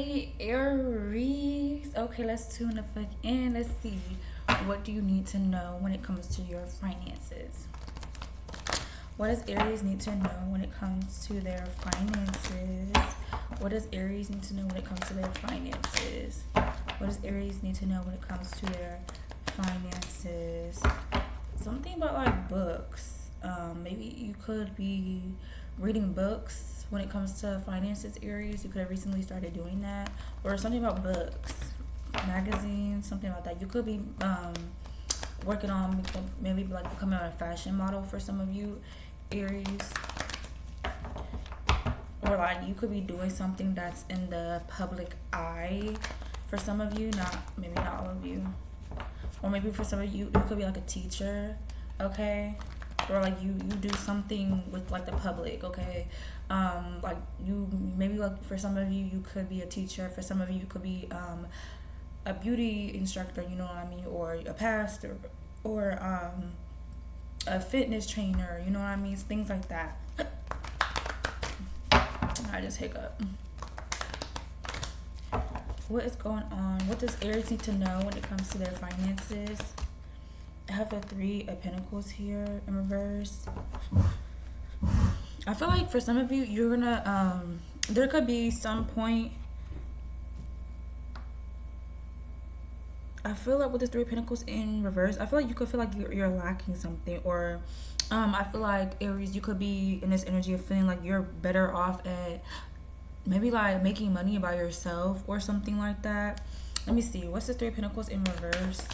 Hey Aries. Okay, let's tune the fuck in. Let's see. What do you need to know when it comes to your finances? What does Aries need to know when it comes to their finances? What does Aries need to know when it comes to their finances? What does Aries need to know when it comes to their finances? Something about like books. Maybe you could be reading books when it comes to finances, Aries. You could have recently started doing that, or something about books, magazines, something like that. You could be working on maybe like becoming a fashion model for some of you, Aries, or like you could be doing something that's in the public eye for some of you. Maybe not all of you, or maybe for some of you, you could be like a teacher, okay, or like you do something with like the public, okay. Like you maybe like for some of you you could be a teacher, for some of you could be a beauty instructor, you know what I mean, or a pastor, or a fitness trainer, you know what I mean, things like that. I just hiccup. What is going on? What does Aries need to know when it comes to their finances? I have the Three of Pentacles here in reverse. I feel like for some of you, you're gonna there could be some point. I feel like with the Three of Pentacles in reverse, I feel like you could feel like you're lacking something, or I feel like Aries, you could be in this energy of feeling like you're better off at maybe like making money by yourself or something like that. Let me see. What's the Three of Pentacles in reverse?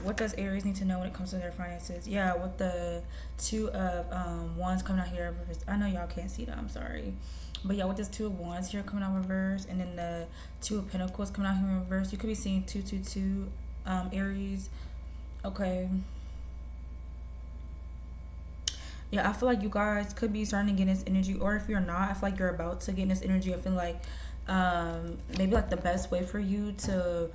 What does Aries need to know when it comes to their finances? Yeah, with the Two of Wands coming out here reverse. I know y'all can't see that. I'm sorry. But yeah, with this Two of Wands here coming out reverse, and then the Two of Pentacles coming out here in reverse, you could be seeing 222 Aries. Okay. Yeah, I feel like you guys could be starting to get this energy, or if you're not, I feel like you're about to get this energy. I feel like maybe like the best way for you to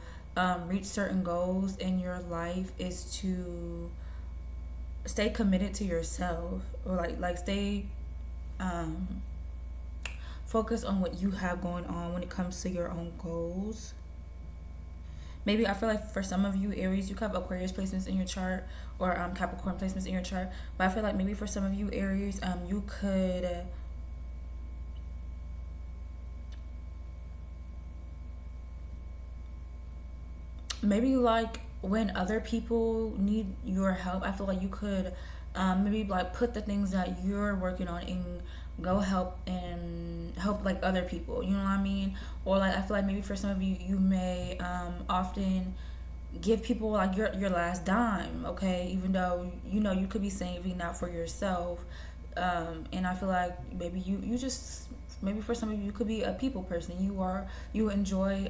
reach certain goals in your life is to stay committed to yourself, or like stay focus on what you have going on when it comes to your own goals. Maybe I feel like for some of you Aries, you could have Aquarius placements in your chart, or Capricorn placements in your chart, but I feel like maybe for some of you Aries, you could maybe like when other people need your help, I feel like you could maybe like put the things that you're working on and go help and help like other people, you know what I mean. Or like I feel like maybe for some of you, you may often give people like your last dime, okay, even though you know you could be saving that for yourself. And I feel like maybe you just, maybe for some of you, you could be a people person. You enjoy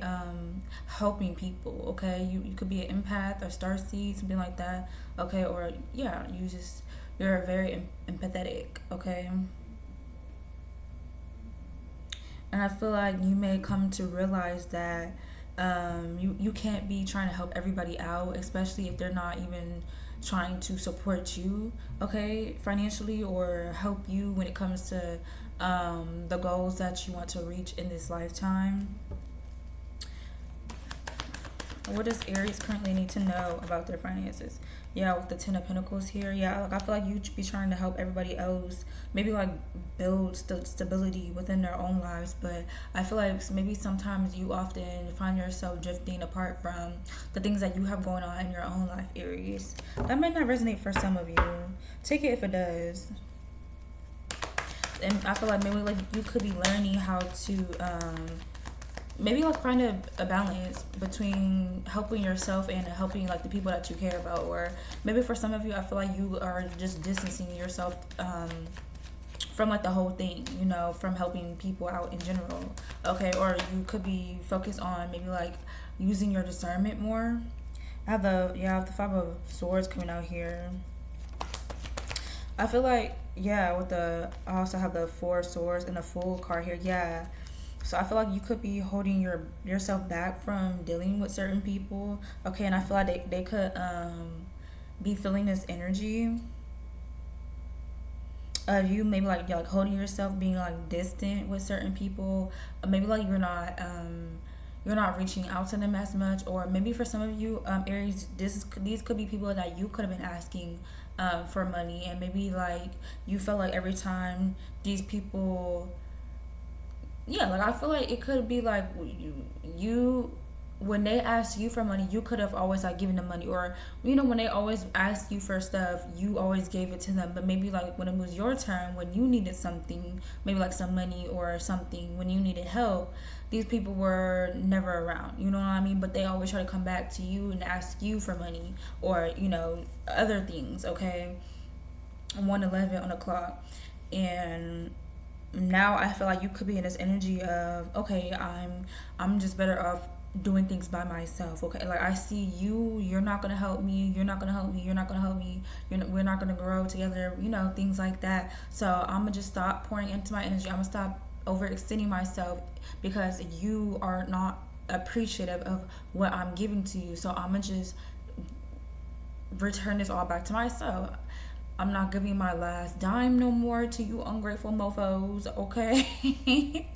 helping people, okay. You could be an empath or starseed, something like that, okay. Or yeah, you're very empathetic, okay. And I feel like you may come to realize that you can't be trying to help everybody out, especially if they're not even trying to support you, okay, financially, or help you when it comes to the goals that you want to reach in this lifetime. What does Aries currently need to know about their finances? Yeah, with the Ten of Pentacles here. Yeah, like I feel like you should be trying to help everybody else, maybe like build stability within their own lives. But I feel like maybe sometimes you often find yourself drifting apart from the things that you have going on in your own life, Aries. That might not resonate for some of you. Take it if it does. And I feel like maybe like you could be learning how to maybe like find a balance between helping yourself and helping like the people that you care about. Or maybe for some of you, I feel like you are just distancing yourself from like the whole thing, you know, from helping people out in general, okay. Or you could be focused on maybe like using your discernment more. I have the Five of Swords coming out here. I feel like, yeah, with I also have the Four of Swords and the Fool card here. Yeah, so I feel like you could be holding yourself back from dealing with certain people, okay. And I feel like they could be feeling this energy. You maybe like you're like holding yourself, being like distant with certain people. Maybe like you're not reaching out to them as much, or maybe for some of you, Aries, these could be people that you could have been asking for money, and maybe like you felt like every time these people, yeah, like I feel like it could be like you when they ask you for money, you could have always like given them money, or when they always ask you for stuff, you always gave it to them. But maybe like when it was your turn, when you needed something, maybe like some money or something, when you needed help, these people were never around. You know what I mean? But they always try to come back to you and ask you for money, or other things. Okay, 1:11 on the clock, and now I feel like you could be in this energy of, okay, I'm just better off doing things by myself. Okay, like I see you're not gonna help me, you're not gonna help me, you're not gonna help me, we're not gonna grow together, things like that. So I'm gonna just stop pouring into my energy. I'm gonna stop overextending myself because you are not appreciative of what I'm giving to you. So I'm gonna just return this all back to myself. I'm not giving my last dime no more to you ungrateful mofos, okay?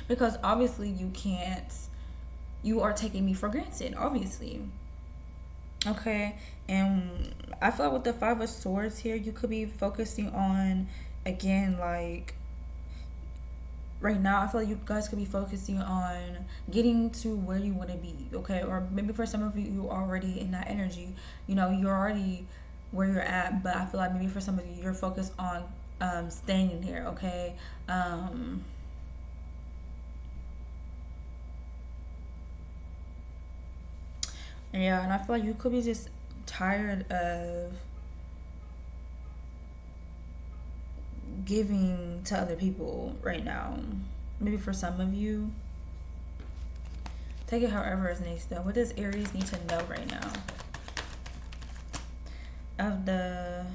Because obviously you can't. You are taking me for granted, obviously. Okay? And I feel like with the Five of Swords here, you could be focusing on, again, like, right now, I feel like you guys could be focusing on getting to where you want to be, okay? Or maybe for some of you, you're already in that energy. You're already where you're at, but I feel like maybe for some of you, you're focused on staying here, okay? Yeah, and I feel like you could be just tired of giving to other people right now. Maybe for some of you. Take it however it needs though. What does Aries need to know right now? Of the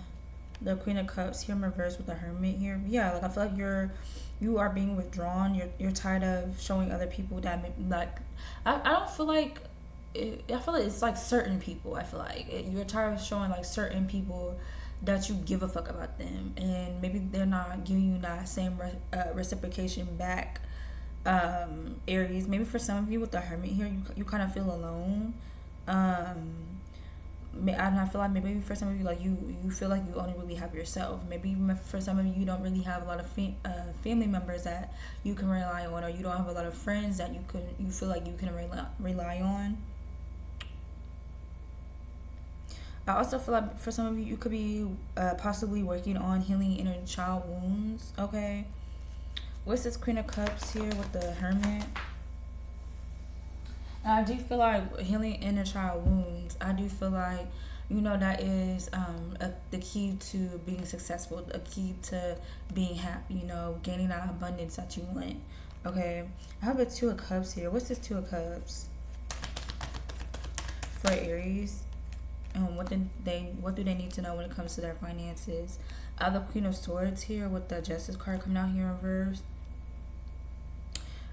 Queen of Cups here in reverse with the Hermit here. Yeah, like I feel like you are being withdrawn. You're tired of showing other people that, like, I don't feel like I feel like it's like certain people. I feel like you're tired of showing like certain people that you give a fuck about them, and maybe they're not giving you that same reciprocation back. Aries, maybe for some of you with the Hermit here, you kind of feel alone. And I feel like maybe for some of you, like you feel like you only really have yourself. Maybe even for some of you, you don't really have a lot of family members that you can rely on, or you don't have a lot of friends that you feel like you can rely on. I also feel like for some of you, you could be possibly working on healing inner child wounds. Okay, what's this Queen of Cups here with the Hermit? And I do feel like healing inner child wounds. I do feel like that is the key to being successful, a key to being happy. Gaining that abundance that you want. Okay, I have a Two of Cups here. What's this Two of Cups for Aries? What do they need to know when it comes to their finances? I have the Queen of Swords here with the Justice card coming out here in reverse.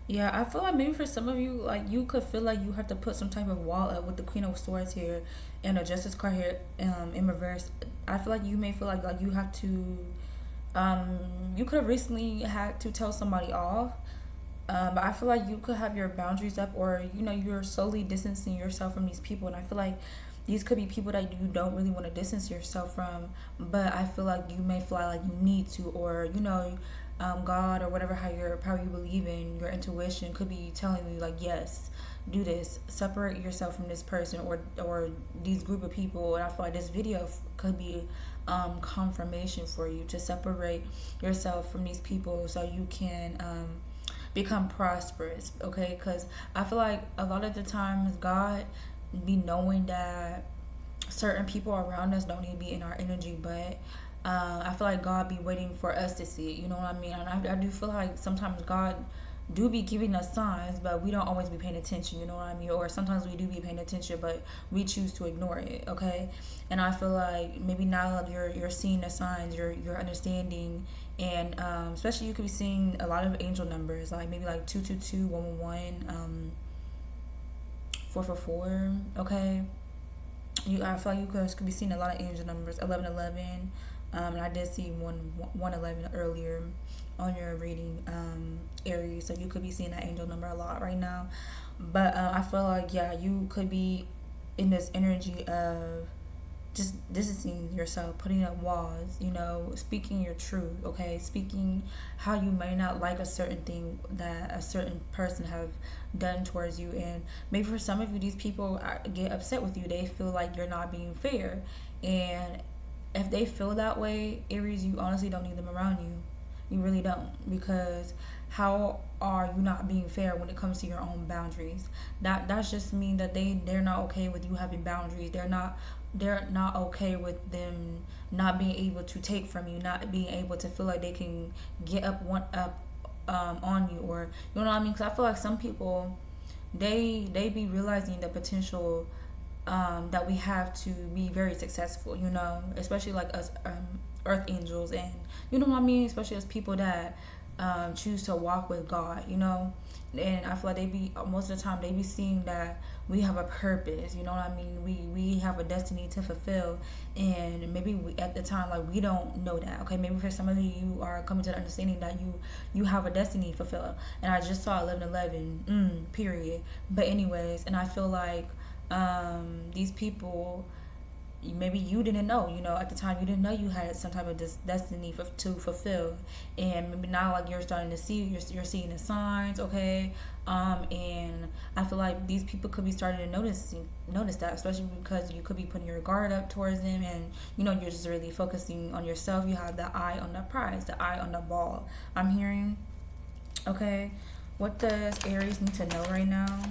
Yeah, I feel like maybe for some of you, like you could feel like you have to put some type of wall up with the Queen of Swords here and the Justice card here in reverse. I feel like you may feel like you have to you could have recently had to tell somebody off. But I feel like you could have your boundaries up, or you're slowly distancing yourself from these people, and I feel like these could be people that you don't really want to distance yourself from, but I feel like you may feel like you need to, or God or whatever, how you believe in, your intuition could be telling you like, yes, do this, separate yourself from this person or these group of people. And I feel like this video could be confirmation for you to separate yourself from these people so you can become prosperous. Okay, because I feel like a lot of the times God be knowing that certain people around us don't need to be in our energy, but I feel like God be waiting for us to see it. You know what I mean? And I do feel like sometimes God do be giving us signs, but we don't always be paying attention. You know what I mean? Or sometimes we do be paying attention, but we choose to ignore it. Okay? And I feel like maybe now that you're seeing the signs, you're understanding, and especially you could be seeing a lot of angel numbers, like maybe like 222, 111, 444. Okay? I feel like you guys could be seeing a lot of angel numbers, 1111. And I did see 111 earlier on your reading, Aries. So you could be seeing that angel number a lot right now. But I feel like, yeah, you could be in this energy of just distancing yourself, putting up walls, speaking your truth, okay? Speaking how you may not like a certain thing that a certain person have done towards you. And maybe for some of you, these people get upset with you. They feel like you're not being fair. And if they feel that way, Aries, you honestly don't need them around you. You really don't, because how are you not being fair when it comes to your own boundaries? That's just mean that they're not okay with you having boundaries. They're not okay with them not being able to take from you, not being able to feel like they can get up on you, or you know what I mean? Because I feel like some people, they be realizing the potential that we have to be very successful, especially like us, earth angels, and you know what I mean, especially as people that choose to walk with God, and I feel like they be, most of the time they be seeing that we have a purpose, you know what I mean, we have a destiny to fulfill, and maybe at the time, like, we don't know that, okay? Maybe for some of you are coming to the understanding that you have a destiny to fulfill. And I just saw 1111, period. But anyways, and I feel like these people, maybe you didn't know, at the time you didn't know you had some type of destiny to fulfill, and maybe now, like, you're starting to see, you're seeing the signs, okay? And I feel like these people could be starting to notice that, especially because you could be putting your guard up towards them, and you're just really focusing on yourself. You have the eye on the prize, the eye on the ball, I'm hearing. Okay, what does Aries need to know right now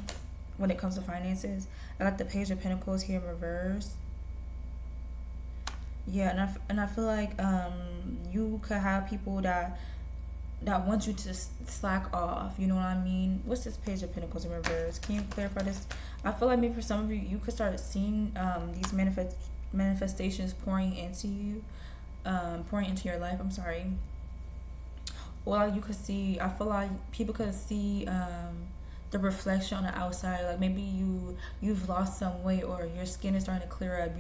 when it comes to finances? I got the Page of Pentacles here in reverse. Yeah, and I feel like you could have people that want you to slack off. You know what I mean? What's this Page of Pentacles in reverse? Can you clarify this? I feel like maybe for some of you, you could start seeing these manifestations pouring into you, pouring into your life. I'm sorry. Well, you could see. I feel like people could see the reflection on the outside. Like, maybe you've lost some weight, or your skin is starting to clear up.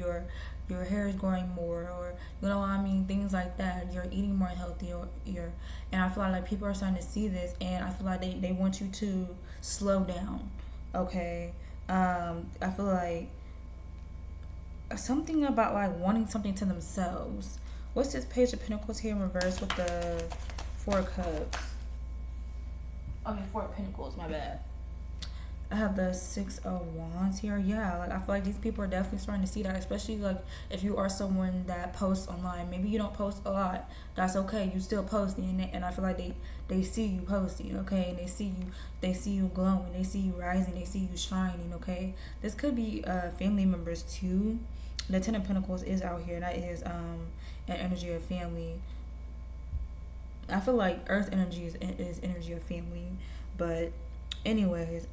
Your hair is growing more, or you know what I mean, things like that. You're eating more healthy, and I feel like people are starting to see this, and I feel like they want you to slow down. Okay, I feel like something about like wanting something to themselves. What's this Page of Pentacles here in reverse with the Four of Cups? Four of Pentacles. My bad. I have the Six of Wands here. Yeah, like, I feel like these people are definitely starting to see that, especially like if you are someone that posts online. Maybe you don't post a lot. That's okay. You still posting, and I feel like they see you posting, okay? And they see you glowing. They see you rising. They see you shining, okay? This could be family members too. The Ten of Pentacles is out here. That is an energy of family. I feel like Earth energy is energy of family, but anyways.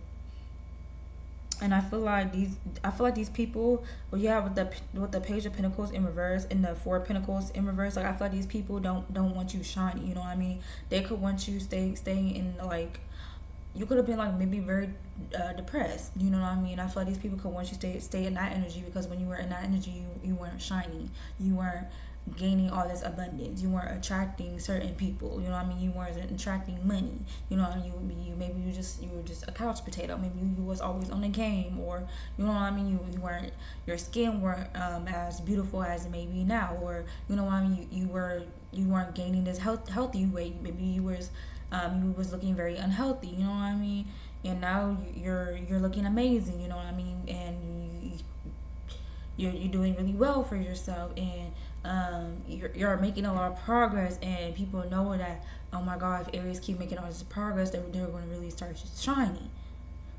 And I feel like these people, well, yeah, with the Page of Pentacles in reverse and the Four of Pentacles in reverse, like, I feel like these people don't want you shining. You know what I mean? They could want you staying in, like, you could have been like maybe very depressed. You know what I mean? I feel like these people could want you stay in that energy, because when you were in that energy, you weren't shining. You weren't gaining all this abundance. You weren't attracting certain people. You know what I mean? You weren't attracting money. You know what I mean? You were just a couch potato. Maybe you was always on the game, or you know what I mean? You weren't, your skin weren't as beautiful as it may be now, or you know what I mean? You weren't gaining this healthy weight. Maybe you was looking very unhealthy. You know what I mean? And now you're looking amazing. You know what I mean? And you're doing really well for yourself, and you're making a lot of progress, and people know that, oh my God, if Aries keep making all this progress, they're going to really start shining.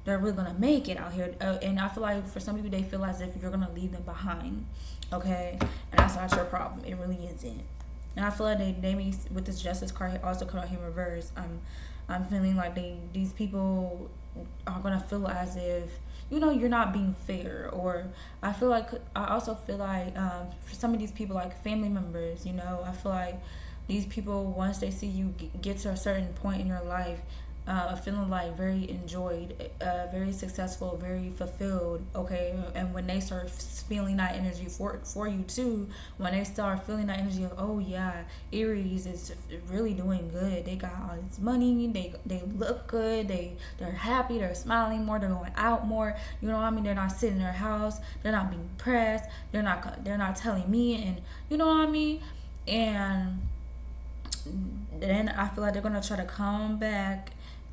They're really going to make it out here. And I feel like for some people, they feel as if you're going to leave them behind, okay? And that's not your problem. It really isn't. And I feel like they may, with this Justice card also come out here in reverse, I'm feeling like these people are going to feel as if, you're not being fair. Or I also feel like for some of these people, like family members, I feel like these people, once they see you get to a certain point in your life, feeling like very enjoyed, very successful, very fulfilled. Okay, and when they start feeling that energy for you too, when they start feeling that energy of, oh yeah, Aries is really doing good. They got all this money. They look good. They're happy. They're smiling more. They're going out more. You know what I mean? They're not sitting in their house. They're not being pressed. They're not telling me, and you know what I mean. And then I feel like they're gonna try to come back,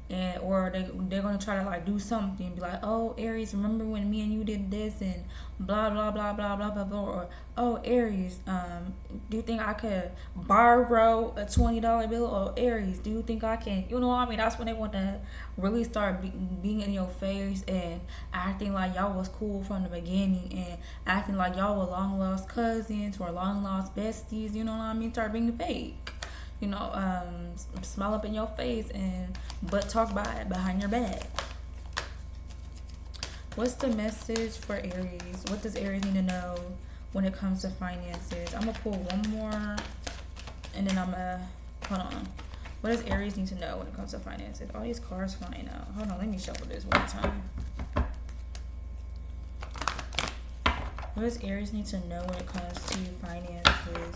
and or they're gonna try to like do something, be like, oh Aries, remember when me and you did this, and blah blah blah blah blah blah blah, or oh Aries, do you think I could borrow a $20 bill? Or Aries, do you think I can, you know what I mean? That's when they want to really start being in your face and acting like y'all was cool from the beginning, and acting like y'all were long lost cousins or long lost besties, you know what I mean? Start being fake, you know, smile up in your face and but talk behind your back. What's the message for Aries? What does Aries need to know when it comes to finances? I'm gonna pull one more, and then I'm gonna hold on. What does Aries need to know when it comes to finances? All these cards flying out. Hold on, let me shuffle this one time. What does Aries need to know when it comes to finances?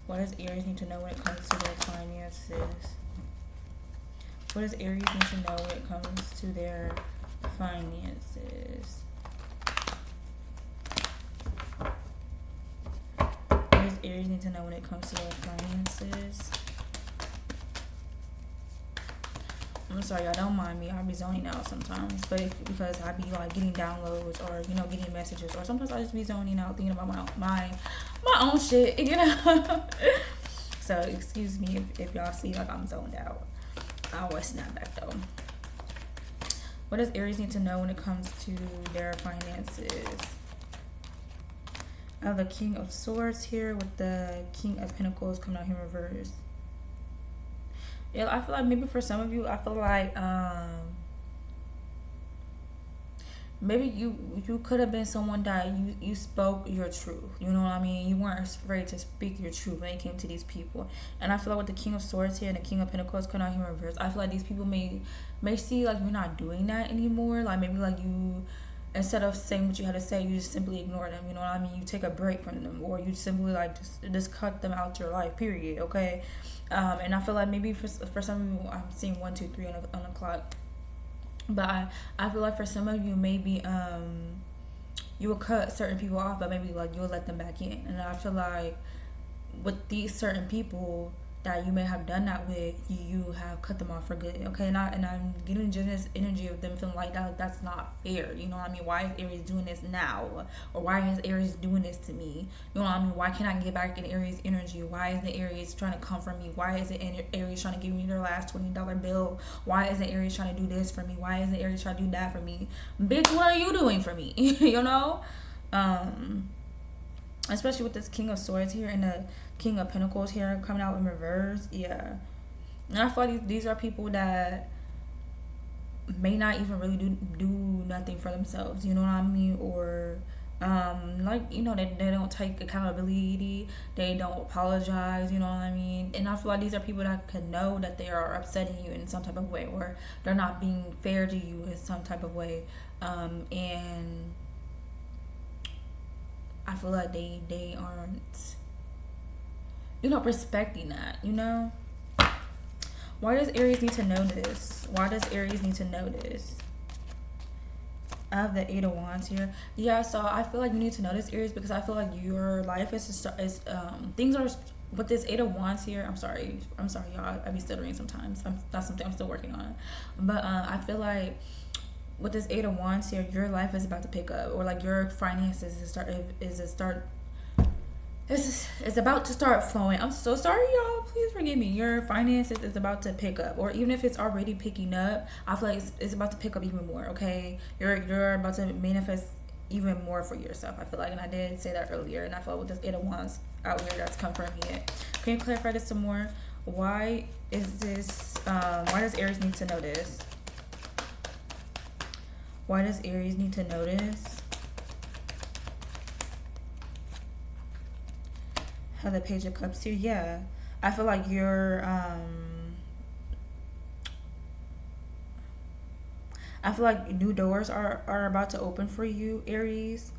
What does Aries need to know when it comes to their finances? What does Aries need to know when it comes to their finances? What does Aries need to know when it comes to their finances? I'm sorry, y'all, don't mind me. I'll be zoning out sometimes, but because I be like getting downloads or, you know, getting messages, or sometimes I just be zoning out thinking about my own shit, you know. So excuse me if y'all see like I'm zoned out. I always snap back though. What does Aries need to know when it comes to their finances? I have the King of Swords here with the King of Pentacles coming out here in reverse. Yeah, I feel like maybe for some of you, I feel like maybe you could have been someone that you spoke your truth. You know what I mean? You weren't afraid to speak your truth when it came to these people. And I feel like with the King of Swords here and the King of Pentacles coming out here in reverse, I feel like these people may see like you're not doing that anymore. Like maybe like you, instead of saying what you had to say, you just simply ignore them. You know what I mean? You take a break from them, or you simply like just cut them out your life. Period. Okay. And I feel like maybe for some of you, I'm seeing 1, 2, 3 on the clock. But I feel like for some of you, maybe you will cut certain people off, but maybe like you'll let them back in. And I feel like with these certain people that you may have done that with, you have cut them off for good. Okay, and I'm getting this energy of them feeling like that's not fair. You know what I mean? Why is Aries doing this now? Or why is Aries doing this to me? You know what I mean? Why can't I get back in Aries energy? Why is the Aries trying to come for me? Why is it Aries trying to give me their last $20 bill? Why isn't Aries trying to do this for me? Why isn't Aries trying to do that for me? Bitch, what are you doing for me? You know? Especially with this King of Swords here and the King of Pentacles here coming out in reverse. Yeah. And I feel like these are people that may not even really do nothing for themselves. You know what I mean? Or like, you know, they don't take accountability. They don't apologize. You know what I mean? And I feel like these are people that can know that they are upsetting you in some type of way, or they're not being fair to you in some type of way. And I feel like they aren't, you know, respecting that, you know? Why does Aries need to know this? Why does Aries need to know this? I have the 8 of Wands here. Yeah, so I feel like you need to know this, Aries, because I feel like your life is things are, with this 8 of Wands here. I'm sorry, y'all. I be stuttering sometimes. That's something I'm still working on. But I feel like with this 8 of Wands here, your life is about to pick up, or like your finances is about to start flowing. I'm so sorry, y'all. Please forgive me. Your finances is about to pick up, or even if it's already picking up, I feel like it's about to pick up even more. Okay, you're about to manifest even more for yourself. I feel like, and I did say that earlier, and I feel like with this 8 of Wands out here, that's confirming it. Can you clarify this some more? Why is this? Why does Aries need to know this? Why does Aries need to know this? Have the Page of Cups here. Yeah, I feel like you're I feel like new doors are about to open for you, Aries.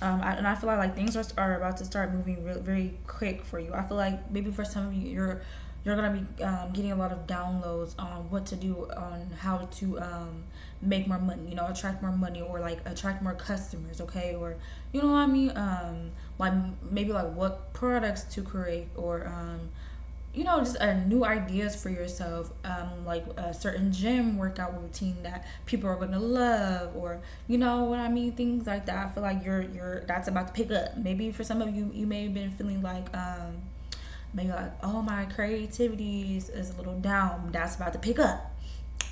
And I feel like things are about to start moving very quick for you. I feel like maybe for some of you, you're gonna be getting a lot of downloads on what to do, on how to make more money. You know, attract more money, or like attract more customers. Okay, or you know what I mean. Like maybe like what products to create, or you know, just new ideas for yourself, like a certain gym workout routine that people are gonna love, or you know what I mean, things like that. I feel like you're that's about to pick up. Maybe for some of you, you may have been feeling like maybe like, oh, my creativity is a little down. That's about to pick up,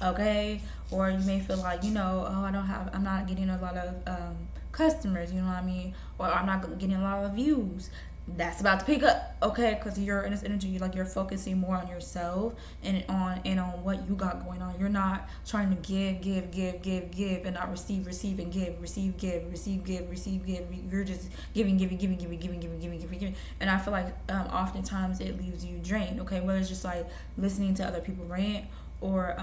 okay? Or you may feel like, you know, oh, I'm not getting a lot of customers, you know what I mean, or I'm not getting a lot of views. That's about to pick up, okay? Because you're in this energy, like you're focusing more on yourself and on what you got going on. You're not trying to give, and not receive and give, receive. You're just giving. And I feel like oftentimes it leaves you drained, okay? Whether it's just like listening to other people rant, or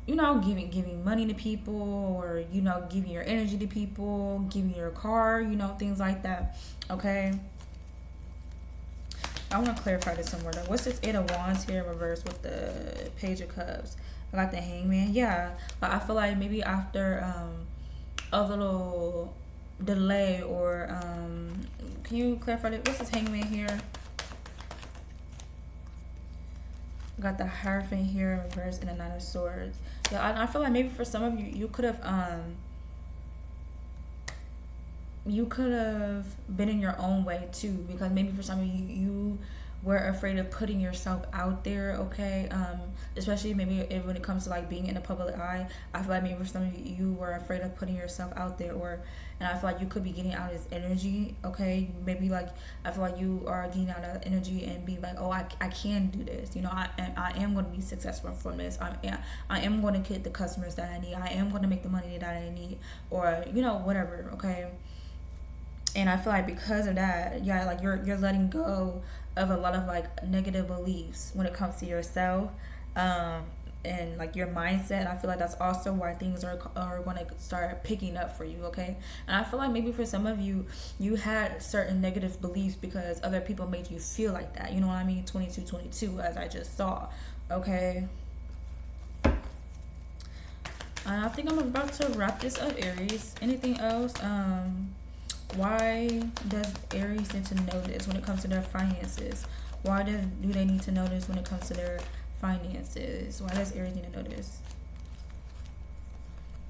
you know, giving money to people, or you know, giving your energy to people, giving your car, you know, things like that, okay? I want to clarify this somewhere though. What's this Eight of Wands here in reverse with the Page of Cups? I got the Hangman. Yeah, but I feel like maybe after a little delay, or can you clarify that? What's this Hangman here? Got the Hierophant here in reverse and the Nine of Swords. Yeah, I feel like maybe for some of you, you could have been in your own way too, because maybe for some of you, you were afraid of putting yourself out there, okay? Especially maybe when it comes to like being in the public eye. I feel like maybe for some of you, you were afraid of putting yourself out there, and I feel like you could be getting out of this energy, okay? Maybe like I feel like you are getting out of energy and being like, oh, I can do this, you know, I am going to be successful from this. I am going to get the customers that I need. I am going to make the money that I need, or you know, whatever, okay? And I feel like because of that, yeah, like you're letting go of a lot of like negative beliefs when it comes to yourself, and like your mindset. I feel like that's also why things are going to start picking up for you, okay? And I feel like maybe for some of you, you had certain negative beliefs because other people made you feel like that. You know what I mean? 22, as I just saw, okay? I think I'm about to wrap this up, Aries. Anything else? Why does Aries need to know this when it comes to their finances? Why do they need to know this when it comes to their finances? Why does Aries need to know this?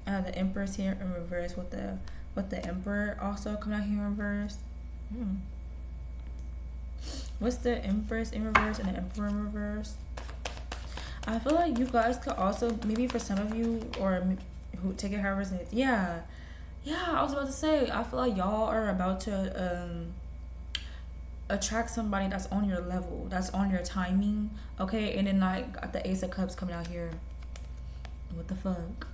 The Empress here in reverse with the Emperor also coming out here in reverse. What's the Empress in reverse and the Emperor in reverse? I feel like you guys could also, maybe for some of you, or who take it however it is, yeah, I was about to say, I feel like y'all are about to attract somebody that's on your level, that's on your timing, okay? And then like got the Ace of Cups coming out here. What the fuck?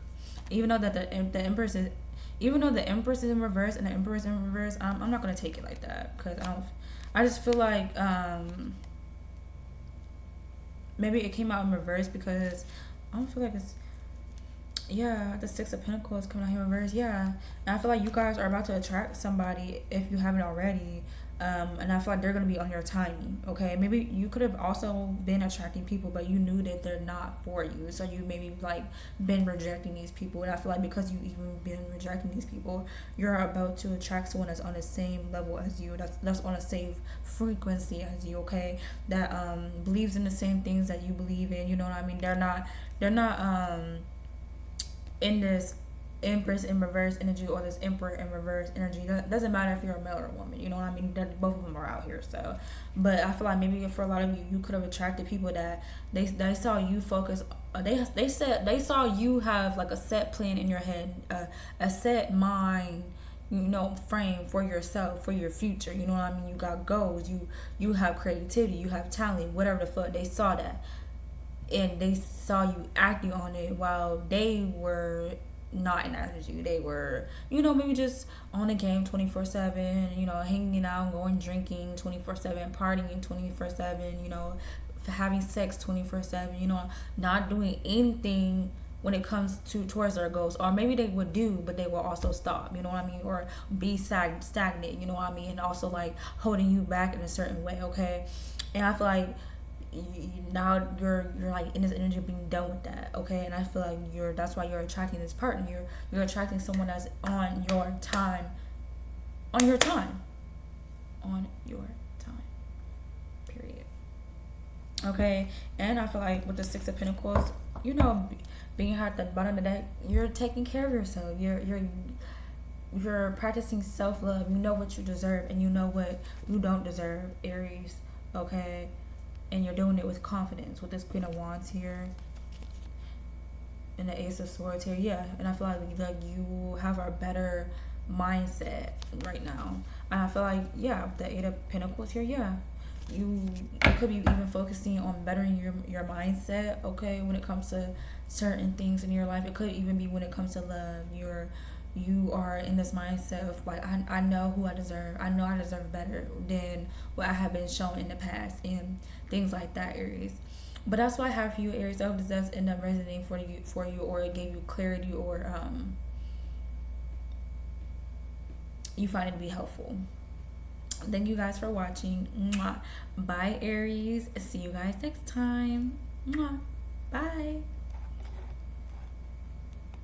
Even though that the Empress is, even though the Empress is in reverse and the Emperor is in reverse, I'm not gonna take it like that, because I just feel like maybe it came out in reverse because I don't feel like it's. Yeah, the Six of Pentacles coming out here in reverse. Yeah, and I feel like you guys are about to attract somebody if you haven't already, and I feel like they're gonna be on your timing. Okay, maybe you could have also been attracting people, but you knew that they're not for you, so you maybe like been rejecting these people. And I feel like because you even been rejecting these people, you're about to attract someone that's on the same level as you, that's on the same frequency as you. Okay, that believes in the same things that you believe in. You know what I mean? They're not in this Empress in reverse energy or this Emperor in reverse energy. It doesn't matter if you're a male or a woman, you know what I mean? Both of them are out here. So, but I feel like maybe for a lot of you, you could have attracted people that they saw you focus. They saw you have like a set plan in your head, a set mind, you know, frame for yourself, for your future. You know what I mean? You got goals. You have creativity. You have talent. Whatever the fuck, they saw that. And they saw you acting on it while they were not in that energy. They were, you know, maybe just on the game 24/7, you know, hanging out, going drinking 24/7, partying 24/7, you know, having sex 24/7, you know, not doing anything when it comes to towards their goals, or maybe they would do, but they will also stop, you know what I mean, or be stagnant, you know what I mean, and also like holding you back in a certain way, okay? And I feel like now you're like in this energy of being done with that, okay? And I feel like that's why you're attracting this partner. You're attracting someone that's on your time, on your time, on your time, period. Okay, and I feel like with the Six of Pentacles, you know, being at the bottom of the deck, you're taking care of yourself. You're practicing self-love. You know what you deserve, and you know what you don't deserve, Aries. Okay, and you're doing it with confidence with this Queen of Wands here and the Ace of Swords here. Yeah, and I feel like you have a better mindset right now, and I feel like, yeah, the Eight of Pentacles here, yeah, you could be even focusing on bettering your mindset, okay, when it comes to certain things in your life. It could even be when it comes to love. You are in this mindset of like, I know who I deserve. I know I deserve better than what I have been shown in the past, and things like that, Aries. But that's what I have for you, Aries. I hope this does end up resonating for you, or it gave you clarity, or you find it to be helpful. Thank you guys for watching. Mwah. Bye, Aries. See you guys next time.